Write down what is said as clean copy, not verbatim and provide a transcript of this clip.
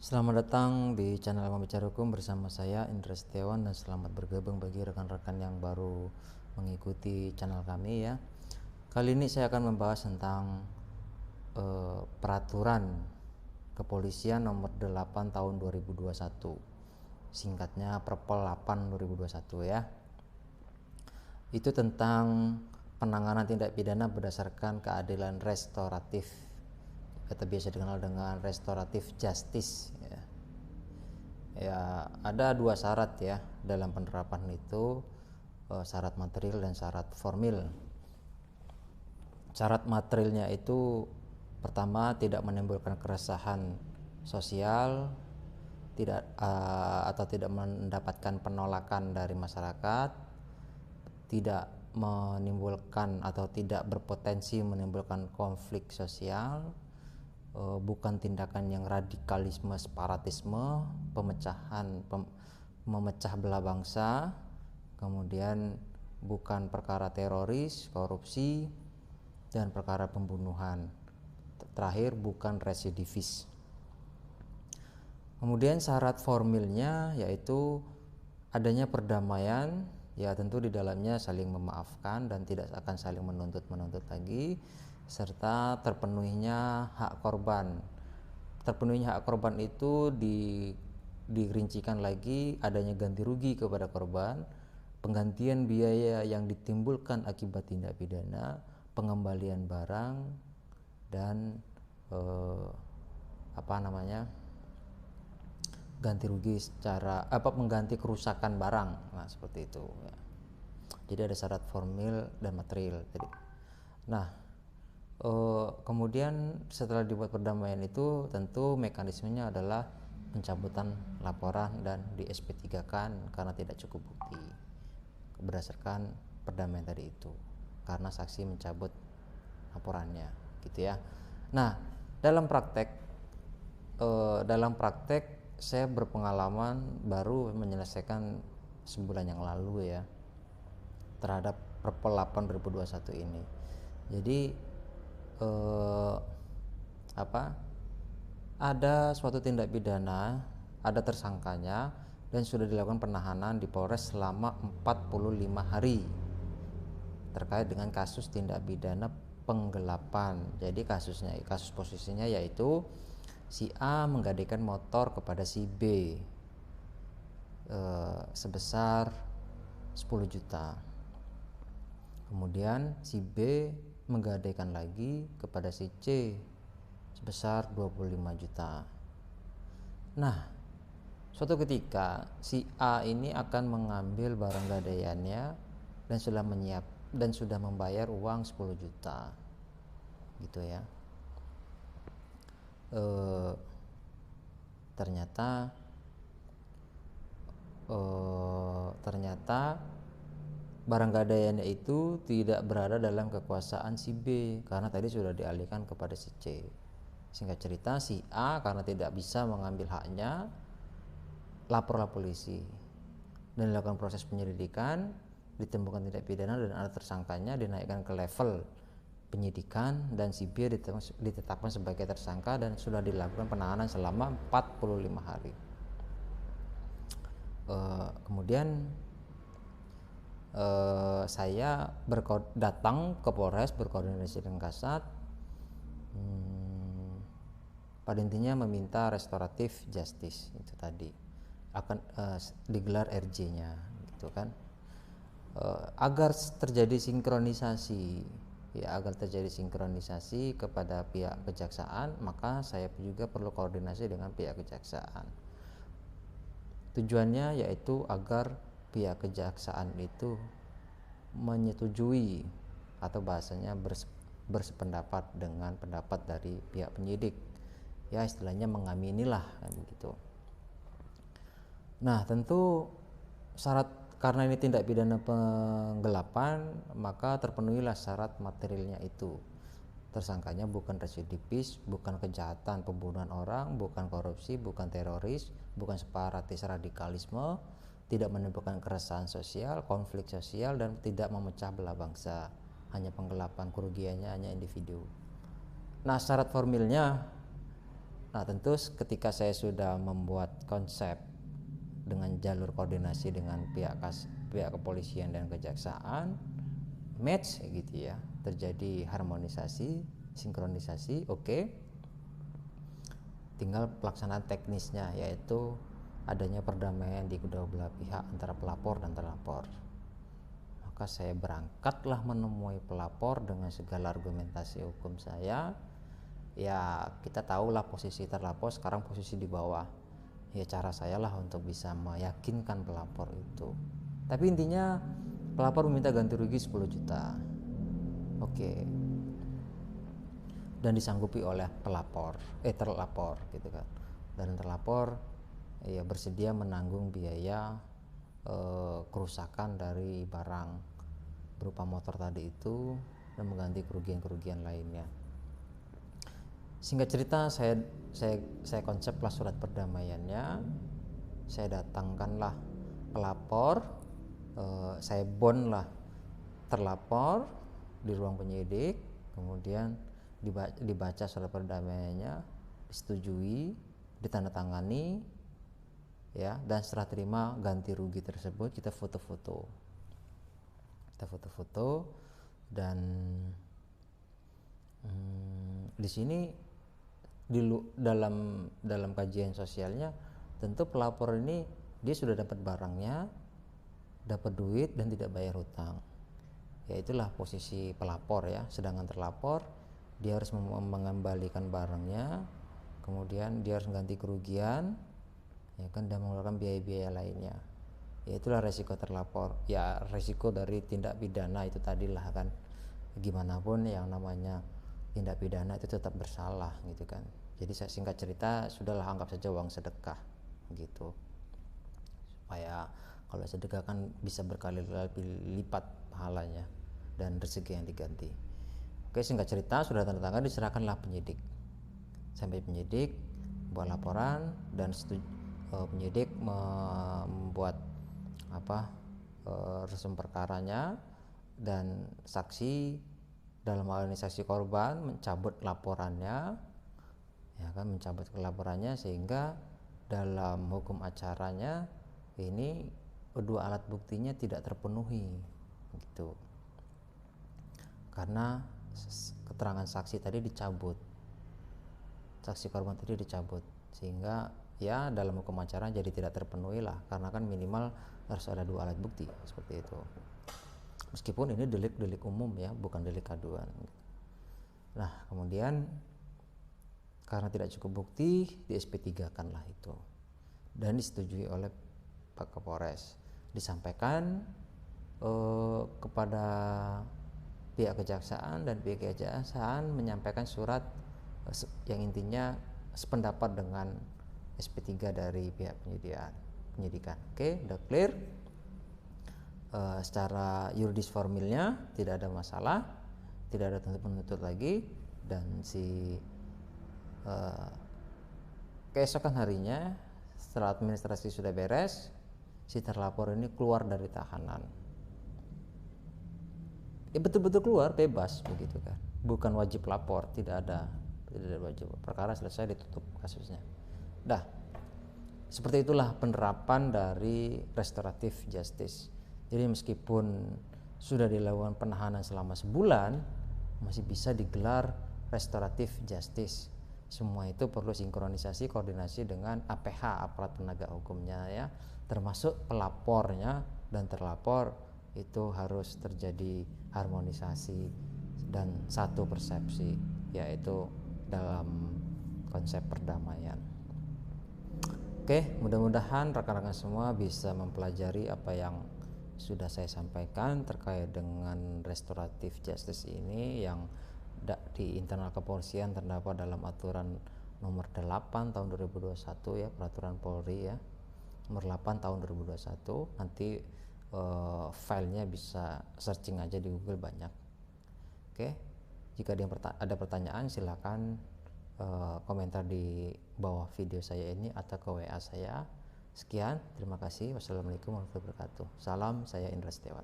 Selamat datang di channel Pembicara Hukum bersama saya Indra Setiawan, dan selamat bergabung bagi rekan-rekan yang baru mengikuti channel kami ya. Kali ini saya akan membahas tentang peraturan kepolisian nomor 8 tahun 2021, singkatnya Perpol 8 2021 ya. Itu tentang penanganan tindak pidana berdasarkan keadilan restoratif, atau biasa dikenal dengan restoratif justice ya. Ya, ada dua syarat ya dalam penerapan itu, syarat material dan syarat formil. Syarat materialnya itu pertama, tidak menimbulkan keresahan sosial, atau tidak mendapatkan penolakan dari masyarakat, tidak menimbulkan atau tidak berpotensi menimbulkan konflik sosial, bukan tindakan yang radikalisme, separatisme, memecah belah bangsa, kemudian bukan perkara teroris, korupsi, dan perkara pembunuhan. Terakhir, bukan residivis. Kemudian syarat formilnya yaitu adanya perdamaian, ya tentu di dalamnya saling memaafkan dan tidak akan saling menuntut lagi, serta terpenuhinya hak korban. Terpenuhinya hak korban itu dirincikan lagi adanya ganti rugi kepada korban, penggantian biaya yang ditimbulkan akibat tindak pidana, pengembalian barang, dan ganti rugi secara mengganti kerusakan barang. Nah, seperti itu ya. Jadi ada syarat formil dan material tadi. Nah, kemudian setelah dibuat perdamaian itu tentu mekanismenya adalah pencabutan laporan dan di SP3-kan karena tidak cukup bukti berdasarkan perdamaian tadi itu, karena saksi mencabut laporannya gitu ya. Nah, dalam praktek saya berpengalaman baru menyelesaikan sebulan yang lalu ya terhadap Perpol 8 2021 ini. Jadi ada suatu tindak pidana, ada tersangkanya, dan sudah dilakukan penahanan di Polres selama 45 hari terkait dengan kasus tindak pidana penggelapan. Jadi kasus posisinya yaitu si A menggadaikan motor kepada si B sebesar 10 juta. Kemudian si B menggadaikan lagi kepada si C sebesar 25 juta. Nah, suatu ketika si A ini akan mengambil barang gadaiannya dan sudah membayar uang 10 juta. Gitu ya. Ternyata barang gadaiannya itu tidak berada dalam kekuasaan si B karena tadi sudah dialihkan kepada si C. Singkat cerita, si A karena tidak bisa mengambil haknya laporlah polisi dan dilakukan proses penyelidikan, ditemukan tindak pidana dan ada tersangkanya, dinaikkan ke level penyidikan, dan si B ditetapkan sebagai tersangka dan sudah dilakukan penahanan selama 45 hari. Kemudian saya datang ke Polres berkoordinasi dengan Kasat, pada intinya meminta restoratif justice itu tadi akan digelar RJ-nya gitu kan, agar terjadi sinkronisasi kepada pihak kejaksaan. Maka saya juga perlu koordinasi dengan pihak kejaksaan. Tujuannya yaitu agar pihak kejaksaan itu menyetujui atau bahasanya bersependapat dengan pendapat dari pihak penyidik, ya istilahnya mengaminilah kan begitu. Nah, tentu syarat, karena ini tindak pidana penggelapan, maka terpenuhilah syarat materialnya itu. Tersangkanya bukan residivis, bukan kejahatan pembunuhan orang, bukan korupsi, bukan teroris, bukan separatis radikalisme, tidak menimbulkan keresahan sosial, konflik sosial, dan tidak memecah belah bangsa. Hanya penggelapan, kerugiannya hanya individu. Nah, syarat formilnya Nah, tentu ketika saya sudah membuat konsep dengan jalur koordinasi dengan pihak kepolisian dan kejaksaan, match gitu ya, terjadi harmonisasi, sinkronisasi, oke. Tinggal pelaksanaan teknisnya, yaitu adanya perdamaian di kedua belah pihak antara pelapor dan terlapor. Maka saya berangkatlah menemui pelapor dengan segala argumentasi hukum saya. Ya, kita tahulah posisi terlapor sekarang posisi di bawah. Ya, cara saya lah untuk bisa meyakinkan pelapor itu. Tapi intinya pelapor meminta ganti rugi 10 juta. Oke. Dan disanggupi oleh terlapor gitu kan. Dan terlapor ya bersedia menanggung biaya kerusakan dari barang berupa motor tadi itu dan mengganti kerugian-kerugian lainnya. Singkat cerita, saya konseplah surat perdamaiannya. Saya datangkanlah pelapor, saya bond lah terlapor di ruang penyidik, kemudian dibaca surat perdamaiannya, disetujui, ditandatangani, ya, dan setelah terima ganti rugi tersebut kita foto-foto dan di sini dalam kajian sosialnya tentu pelapor ini dia sudah dapat barangnya, dapat duit dan tidak bayar hutang. Ya, itulah posisi pelapor ya. Sedangkan terlapor dia harus mengembalikan barangnya, kemudian dia harus mengganti kerugian, ya kan, dan mengeluarkan biaya-biaya lainnya. Ya, itulah resiko terlapor. Ya, resiko dari tindak pidana itu tadilah kan. Gimana pun yang namanya tindak pidana itu tetap bersalah gitu kan. Jadi saya singkat cerita, sudahlah anggap saja uang sedekah gitu. Supaya kalau sedekah kan bisa berkali-kali lipat pahalanya dan rezeki yang diganti. Oke, singkat cerita sudah tanda tangan, diserahkanlah penyidik. Sampai penyidik buat laporan dan penyidik membuat resum perkaranya, dan saksi dalam hal ini saksi korban mencabut laporannya, ya kan, mencabut laporannya, sehingga dalam hukum acaranya ini kedua alat buktinya tidak terpenuhi gitu, karena keterangan saksi tadi dicabut, saksi korban tadi dicabut, sehingga ya dalam hukum acara jadi tidak terpenuhi lah, karena kan minimal harus ada dua alat bukti seperti itu. Meskipun ini delik umum ya, bukan delik aduan. Nah, kemudian karena tidak cukup bukti, di SP3-kan lah itu, dan disetujui oleh Pak Kapolres. Disampaikan kepada pihak kejaksaan, dan pihak kejaksaan menyampaikan surat yang intinya sependapat dengan SP3 dari pihak penyidikan. Oke, udah clear. Secara yuridis formilnya tidak ada masalah, tidak ada tuntut penuntut lagi, dan keesokan harinya setelah administrasi sudah beres, si terlapor ini keluar dari tahanan. Ya betul-betul keluar bebas begitu kan, bukan wajib lapor, tidak ada wajib, perkara selesai, ditutup kasusnya. Dah, seperti itulah penerapan dari restoratif justice. Jadi meskipun sudah dilakukan penahanan selama sebulan, masih bisa digelar restoratif justice. Semua itu perlu sinkronisasi, koordinasi dengan APH, aparat penegak hukumnya ya, termasuk pelapornya dan terlapor, itu harus terjadi harmonisasi dan satu persepsi, yaitu dalam konsep perdamaian. Oke, mudah-mudahan rekan-rekan semua bisa mempelajari apa yang sudah saya sampaikan terkait dengan restoratif justice ini, yang di internal kepolisian terdapat dalam aturan nomor 8 tahun 2021 ya, peraturan Polri ya, nomor 8 tahun 2021. Nanti filenya bisa searching aja di Google, banyak. Oke, jika ada pertanyaan silakan komentar di bawah video saya ini atau ke WA saya. Sekian, terima kasih. Wassalamualaikum warahmatullahi wabarakatuh. Salam, saya Indra Setiawan.